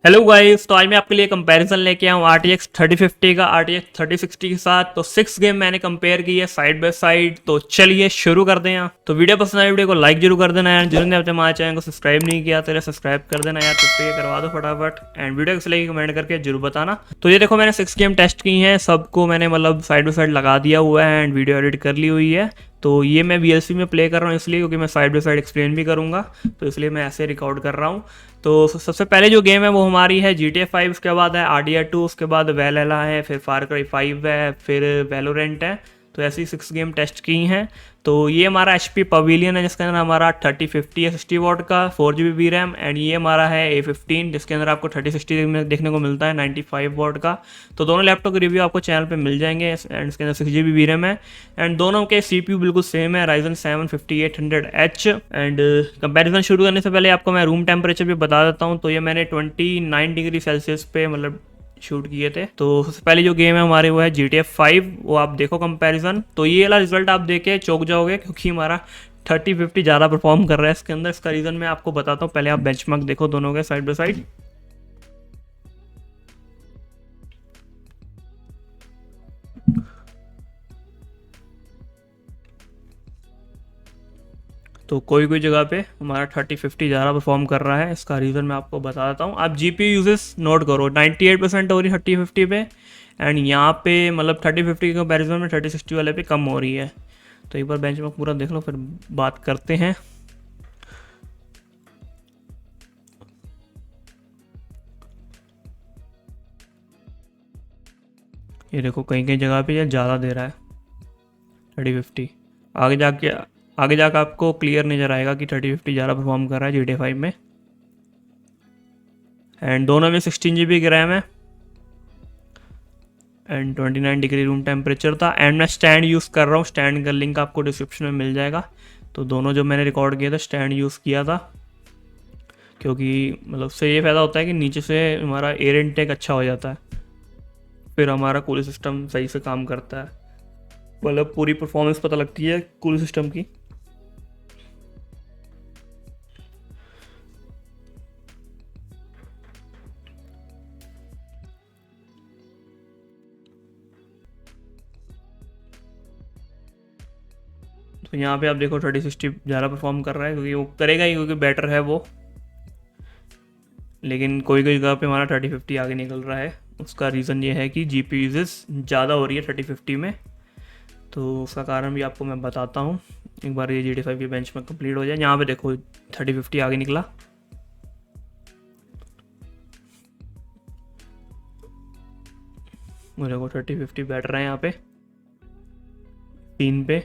Hello guys, तो आज मैं आपके लिए कंपैरिजन लेके आया हूँ RTX 3050 का RTX 3060 के साथ। तो 6 गेम मैंने कंपेयर किए साइड बाय साइड। तो चलिए शुरू करते हैं। तो वीडियो पसंद आए वीडियो को लाइक जरूर कर देना यार। जिन्होंने अब तक हमारे चैनल को सब्सक्राइब नहीं किया तो सब्सक्राइब कर देना यार, तो करवा दो फटाफट। एंड वीडियो कैसे लगी कमेंट करके जरूर बताना। तो ये देखो, मैंने 6 गेम टेस्ट की हैं, सबको मैंने मतलब साइड बाय साइड लगा दिया हुआ है एंड वीडियो एडिट कर ली हुई है। तो ये मैं VLC में प्ले कर रहा हूँ इसलिए, क्योंकि मैं साइड बाय साइड एक्सप्लेन भी करूँगा, तो इसलिए मैं ऐसे रिकॉर्ड कर रहा हूँ। तो सबसे पहले जो गेम है वो हमारी है GTA 5, उसके बाद है RDR 2, उसके बाद वेलेला है, फिर फार क्राई 5 है, फिर वैलोरेंट है। तो ऐसी 6 गेम टेस्ट की हैं। तो ये हमारा HP पवेलियन है जिसके अंदर हमारा 3050 है 60 वाट का 4 GB रैम। एंड ये हमारा है A15 जिसके अंदर आपको 3060 में देखने को मिलता है 95 वाट का। तो दोनों लैपटॉप के रिव्यू आपको चैनल पे मिल जाएंगे। एंड इसके अंदर 6 GB रैम है एंड दोनों के CPU बिल्कुल सेम है, Ryzen 7 5800H। एंड कंपैरिजन शुरू करने से पहले आपको मैं रूम टेम्परेचर भी बता देता हूँ। तो ये मैंने 29 डिग्री सेल्सियस पे मतलब शूट किए थे। तो सबसे पहले जो गेम है हमारे वो है GTA 5, वो आप देखो कंपैरिजन। तो ये वाला रिजल्ट आप देखे चौंक जाओगे, क्योंकि हमारा 3050 ज़्यादा परफॉर्म कर रहा है इसके अंदर। इसका रीज़न मैं आपको बताता हूँ, पहले आप बेंचमार्क देखो दोनों के साइड बाय साइड। तो कोई कोई जगह पे हमारा 3050 ज़्यादा परफॉर्म कर रहा है, इसका रीज़न मैं आपको बता देता हूँ। आप GPU यूजेस नोट करो, 98% हो रही है 3050 पे। एंड यहाँ पे मतलब 3050 के कंपैरिजन में 3060 वाले पे कम हो रही है। तो एक बार बेंचमार्क पूरा देख लो फिर बात करते हैं। ये देखो कहीं कहीं जगह पे ये ज़्यादा दे रहा है 3050। आगे जाके आपको क्लियर नज़र आएगा कि 3050 ज़्यादा परफॉर्म कर रहा है GTA 5 में। एंड दोनों में 16 GB की रैम है एंड 29 डिग्री रूम टेम्परेचर था। एंड मैं स्टैंड यूज़ कर रहा हूँ, स्टैंड का लिंक आपको डिस्क्रिप्शन में मिल जाएगा। तो दोनों जो मैंने रिकॉर्ड किया था स्टैंड यूज़ किया था, क्योंकि मतलब उससे ये फ़ायदा होता है कि नीचे से हमारा एयर इनटेक अच्छा हो जाता है, फिर हमारा कूलिंग सिस्टम सही से काम करता है, मतलब पूरी परफॉर्मेंस पता लगती है कूलिंग सिस्टम की। तो यहाँ पे आप देखो 3060 ज़्यादा परफॉर्म कर रहा है, क्योंकि वो करेगा ही, क्योंकि बेटर है वो। लेकिन कोई कोई जगह पे हमारा 3050 आगे निकल रहा है। उसका रीज़न ये है कि GPU यूजेस ज़्यादा हो रही है 3050 में। तो उसका कारण भी आपको मैं बताता हूँ। एक बार ये GTA 5 की बेंच में कंप्लीट हो जाए। यहाँ पे देखो 3050 आगे निकला। मुझे को 3050 बैटर है यहाँ पे 3 पे।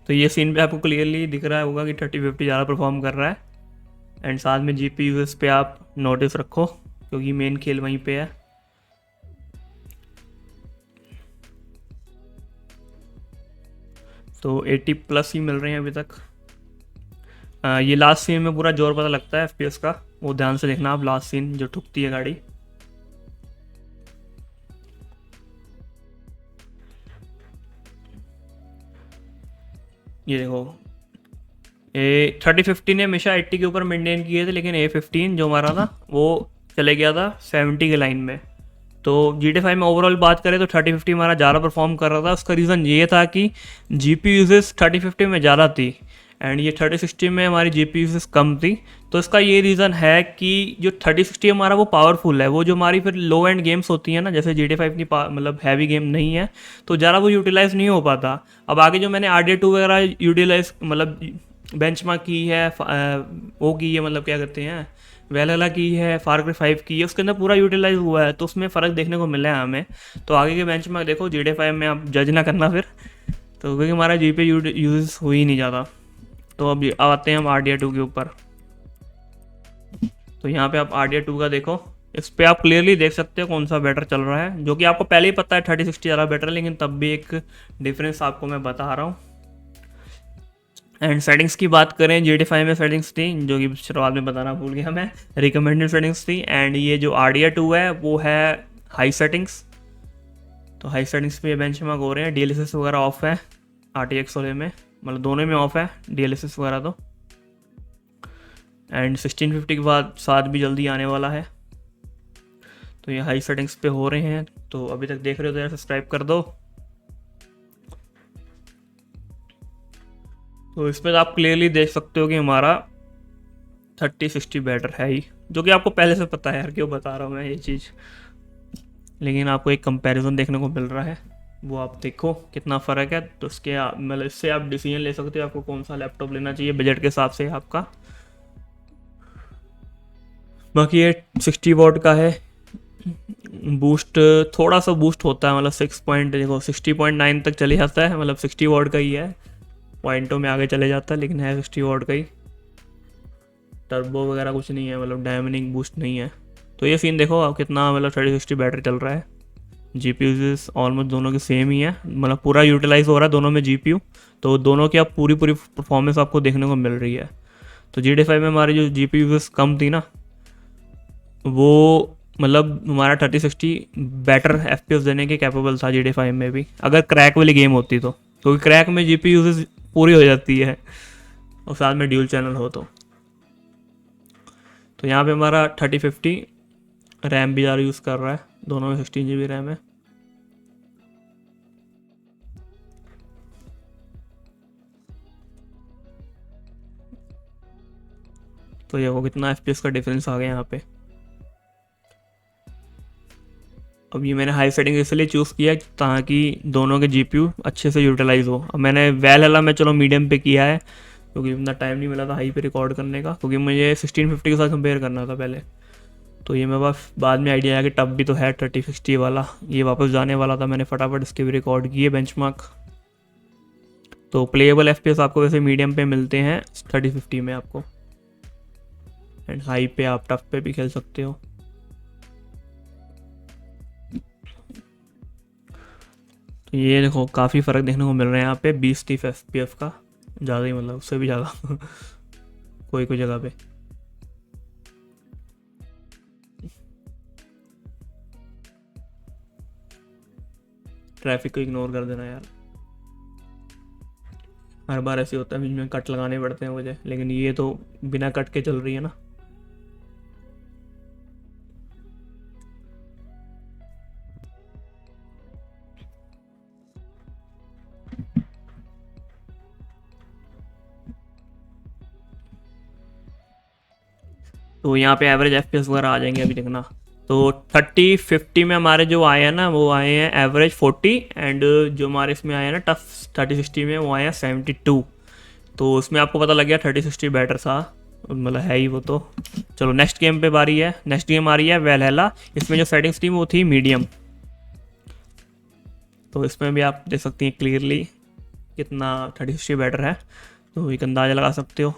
तो ये सीन पे आपको क्लियरली दिख रहा होगा कि 3050 ज़्यादा परफॉर्म कर रहा है। एंड साथ में GPU यूजेस पे आप नोटिस रखो, क्योंकि मेन खेल वहीं पे है। तो 80 प्लस ही मिल रहे हैं अभी तक। ये लास्ट सीन में पूरा जोर पता लगता है FPS का, वो ध्यान से देखना आप। लास्ट सीन जो ठुकती है गाड़ी, ये देखो। ये 3050 ने हमेशा 80 के ऊपर मेंटेन किए थे, लेकिन A15 जो हमारा था वो चले गया था 70 के लाइन में। तो GTA 5 में ओवरऑल बात करें तो 3050 हमारा ज़्यादा परफॉर्म कर रहा था। उसका रीज़न ये था कि GPU यूजेस 3050 में ज़्यादा थी एंड ये 3060 में हमारी GPU यूजेस कम थी। तो इसका ये रीज़न है कि जो 3060 हमारा वो पावरफुल है, वो जो हमारी फिर लो एंड गेम्स होती हैं ना, जैसे GTA 5 की मतलब हैवी गेम नहीं है, तो ज़्यादा वो यूटिलाइज़ नहीं हो पाता। अब आगे जो मैंने RDR 2 वगैरह यूटिलाइज मतलब बेंचमार्क की है, वो की है, मतलब क्या कहते हैं, वेलेला की है, फार क्राई 5 की है, उसके अंदर पूरा यूटिलाइज हुआ है। तो उसमें फ़र्क देखने को मिला है हमें। तो आगे के बेंचमार्क देखो GTA 5 में, आप जज ना करना फिर, तो क्योंकि हमारा GPU यूज हो ही नहीं जाता। तो अब आते हैं हम RDR 2 के ऊपर। तो यहाँ पे आप RDR 2 का देखो, इस पे आप क्लियरली देख सकते हो कौन सा बेटर चल रहा है, जो कि आपको पहले ही पता है 3060 ज़्यादा बेटर है, लेकिन तब भी एक डिफरेंस आपको मैं बता रहा हूँ। एंड सेटिंग्स की बात करें, GTA 5 में सेटिंग्स थी जो कि शुरुआत में बताना भूल गया मैं, रिकमेंडेड सेटिंग्स थी। एंड ये जो RDR 2 है वो है हाई सेटिंग्स। तो हाई सेटिंग्स पे बेंचमार्क हो रहे हैं, DLSS वगैरह ऑफ है RTX वाले में। मतलब दोनों में ऑफ है DLSS वगैरह तो। एंड 1650 के बाद 7 भी जल्दी आने वाला है। तो ये हाई सेटिंग्स पे हो रहे हैं, तो अभी तक देख रहे हो तो यार सब्सक्राइब कर दो। तो इसमें आप क्लियरली देख सकते हो कि हमारा 3060 बैटर है ही, जो कि आपको पहले से पता है यार, क्यों बता रहा हूँ मैं ये चीज़, लेकिन आपको एक कंपैरिजन देखने को मिल रहा है, वो आप देखो कितना फ़र्क है। तो इसके मतलब इससे आप डिसीजन ले सकते हो आपको कौन सा लैपटॉप लेना चाहिए बजट के हिसाब से आपका। बाकी ये 60 वॉट का है, बूस्ट थोड़ा सा बूस्ट होता है, मतलब 6 पॉइंट देखो 60.9 तक चले जाता है, मतलब 60 वॉट का ही है, पॉइंटों में आगे चले जाता है, लेकिन है 60 वॉट का ही। टर्बो वगैरह कुछ नहीं है, मतलब डायमंडिंग बूस्ट नहीं है। तो ये सीन देखो आप कितना, मतलब 3060 बैटरी चल रहा है। GPUs ऑलमोस्ट दोनों की सेम ही है, मतलब पूरा यूटिलाइज हो रहा है दोनों में GPU, तो दोनों की आप पूरी परफॉर्मेंस आपको देखने को मिल रही है। तो GT5 में हमारी जो GPUs कम थी ना, वो मतलब हमारा 3060 बेटर FPS देने के कैपेबल था GT5 में भी, अगर क्रैक वाली गेम होती तो, क्योंकि क्रैक में GPU पूरी हो जाती है और साथ में ड्यूल चैनल हो तो यहाँ पे हमारा 3050 रैम भी ज़्यादा यूज़ कर रहा है, दोनों में 16 GB रैम है। तो ये वो कितना FPS का डिफरेंस आ गया यहाँ पे। अब ये मैंने हाई सेटिंग इसलिए चूज़ किया ताकि दोनों के GPU अच्छे से यूटिलाइज हो। अब मैंने वैलहल्ला में चलो मीडियम पे किया है, क्योंकि इतना टाइम नहीं मिला था हाई पे रिकॉर्ड करने का, क्योंकि मुझे 1650 के साथ कंपेयर करना था पहले। तो ये मेरे पास बाद में आइडिया आया कि टब भी तो है 3060 वाला, ये वापस जाने वाला था, मैंने फटाफट इसके भी रिकॉर्ड किए बेंचमार्क। तो प्लेएबल FPS आपको वैसे मीडियम पे मिलते हैं 3050 में आपको, एंड हाई पे आप टफ पे भी खेल सकते हो। तो ये देखो काफ़ी फ़र्क देखने को मिल रहा है यहाँ पे 20-30 FPS का, ज़्यादा ही, मतलब उससे भी ज़्यादा कोई कोई जगह पे। ट्रैफिक को इग्नोर कर देना यार, हर बार ऐसे होता है बीच में कट लगाने पड़ते हैं मुझे, लेकिन ये तो बिना कट के चल रही है ना। तो यहाँ पे एवरेज FPS वगैरह आ जाएंगे अभी देखना। तो 3050 में हमारे जो आए हैं ना, वो आए हैं एवरेज 40, एंड जो हमारे इसमें आए हैं ना टफ 3060 में, वो आए हैं 72। तो उसमें आपको पता लग गया 3060 बेटर था, मतलब है ही वो तो। चलो नेक्स्ट गेम पे बारी है, नेक्स्ट गेम आ रही है वैलहल्ला। इसमें जो सेटिंग्स थी वो थी मीडियम, तो इसमें भी आप देख सकती हैं क्लियरली कितना 3060 बेटर है, तो एक अंदाज़ा लगा सकते हो।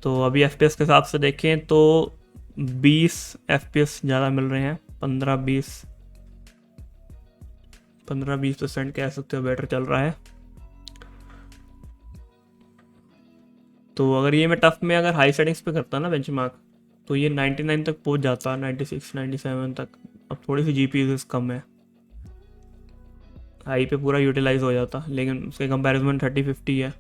तो अभी FPS के हिसाब से देखें तो 20 FPS ज़्यादा मिल रहे हैं, 15-20% कह सकते हो बेटर चल रहा है। तो अगर ये मैं टफ में अगर हाई सेटिंग्स पे करता ना बेंचमार्क, तो ये 99 तक पहुंच जाता, 96-97 तक। अब थोड़ी सी GPU कम है, हाई पे पूरा यूटिलाइज हो जाता, लेकिन उसके कंपैरिजन 3050 है,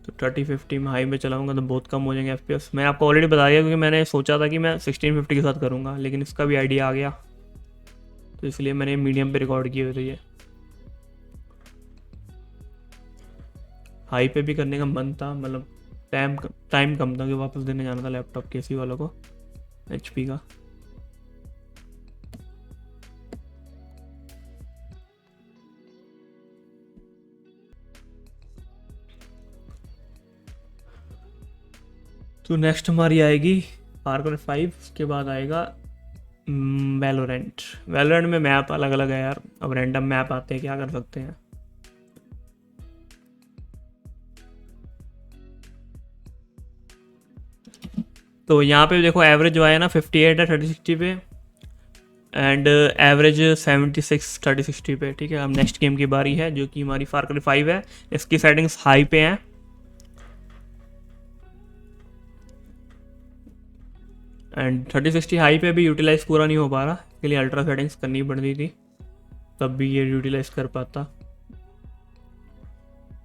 तो 3050 में हाई में चलाऊंगा तो बहुत कम हो जाएंगे FPS। मैं आपको ऑलरेडी बता दिया, क्योंकि मैंने सोचा था कि मैं 1650 के साथ करूँगा, लेकिन इसका भी आइडिया आ गया, तो इसलिए मैंने मीडियम पे रिकॉर्ड किए हुए थे। ये हाई पे भी करने का मन था, मतलब टाइम कम था कि वापस देने जाना था लैपटॉप केसी वालों को, HP का। तो नेक्स्ट हमारी आएगी फार क्राई 5, उसके बाद आएगा वैलोरेंट में मैप अलग अलग है यार, अब रैंडम मैप आते हैं, क्या कर सकते हैं। तो यहाँ पे देखो एवरेज जो आया ना 58 है 3060 पे, एंड एवरेज 76 3060 पे, ठीक है। अब नेक्स्ट गेम की बारी है, जो कि हमारी फार क्राई 5 है। इसकी सेटिंग्स हाई पे हैं, एंड 3060 हाई पे भी यूटिलाइज पूरा नहीं हो पा रहा, इसके लिए अल्ट्रा सेटिंग्स करनी पड़ती थी, तब भी ये यूटिलाइज कर पाता।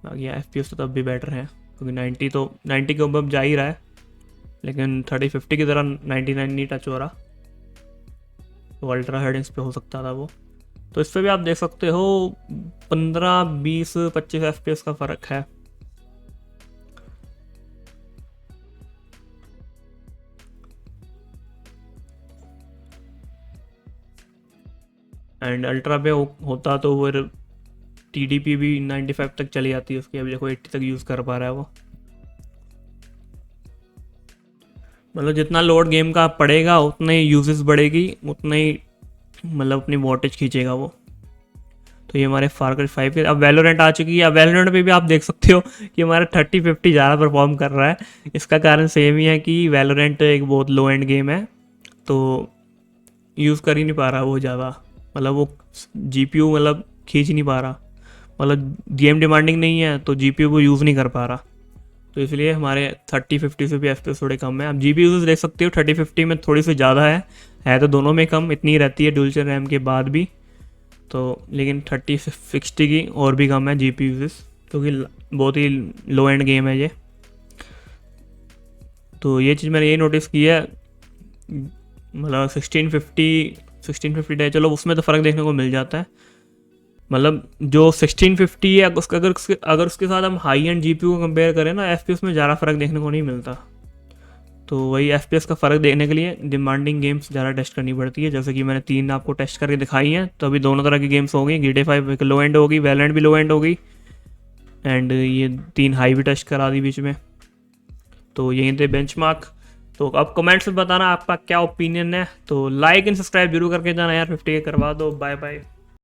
बाकी FPS तो तब भी बेटर है, क्योंकि 90 के ऊपर जा ही रहा है, लेकिन 30-50 की तरह 99 नहीं टच हो रहा। तो अल्ट्रा हेडिंग्स पे हो सकता था वो। तो इस पर भी आप देख सकते हो 15, 20, 25 FPS का फ़र्क है। एंड अल्ट्रा पे होता तो वो TDP भी 95 तक चली जाती है उसकी, अभी देखो 80 तक यूज़ कर पा रहा है वो। मतलब जितना लोड गेम का पड़ेगा उतना ही यूजेस बढ़ेगी, उतना ही मतलब अपनी वोटेज खींचेगा वो। तो ये हमारे फार क्राई 5 के। अब वैलोरेंट आ चुकी है। अब वैलोरेंट पे भी आप देख सकते हो कि हमारा 30-50 ज़्यादा परफॉर्म कर रहा है। इसका कारण सेम ही है कि वैलोरेंट एक बहुत लो एंड गेम है, तो यूज़ कर ही नहीं पा रहा वो ज़्यादा, मतलब वो GPU मतलब खींच नहीं पा रहा, मतलब गेम डिमांडिंग नहीं है तो GPU को यूज़ नहीं कर पा रहा। तो इसलिए हमारे 30-50 से भी FPS थोड़े कम है। अब GPU यूज़ देख सकते हो 30-50 में थोड़ी सी ज़्यादा है तो दोनों में कम इतनी रहती है डुअल रैम के बाद भी। तो लेकिन 30-60 की और भी कम है GPU यूजेस, क्योंकि बहुत ही लो एंड गेम है ये। तो ये चीज़ मैंने ये नोटिस की है। मतलब 1650 डे, चलो उसमें तो फ़र्क देखने को मिल जाता है। मतलब जो 1650 है अगर उसके साथ हम हाई एंड GPU को कंपेयर करें ना, FPS में ज़्यादा फ़र्क देखने को नहीं मिलता। तो वही FPS का फ़र्क देखने के लिए डिमांडिंग गेम्स ज़्यादा टेस्ट करनी पड़ती है, जैसे कि मैंने 3 आपको टेस्ट करके दिखाई हैं। तो अभी दोनों तरह की गेम्स हो गई, GTA 5 एक लो एंड होगी, वैलोरेंट भी लो एंड होगी, एंड ये 3 हाई भी टेस्ट करा दी बीच में। तो यहीं थे बेंचमार्क। तो अब कमेंट्स में बताना आपका क्या ओपिनियन है। तो लाइक एंड सब्सक्राइब जरूर करके जाना यार, 50 के करवा दो। Bye bye.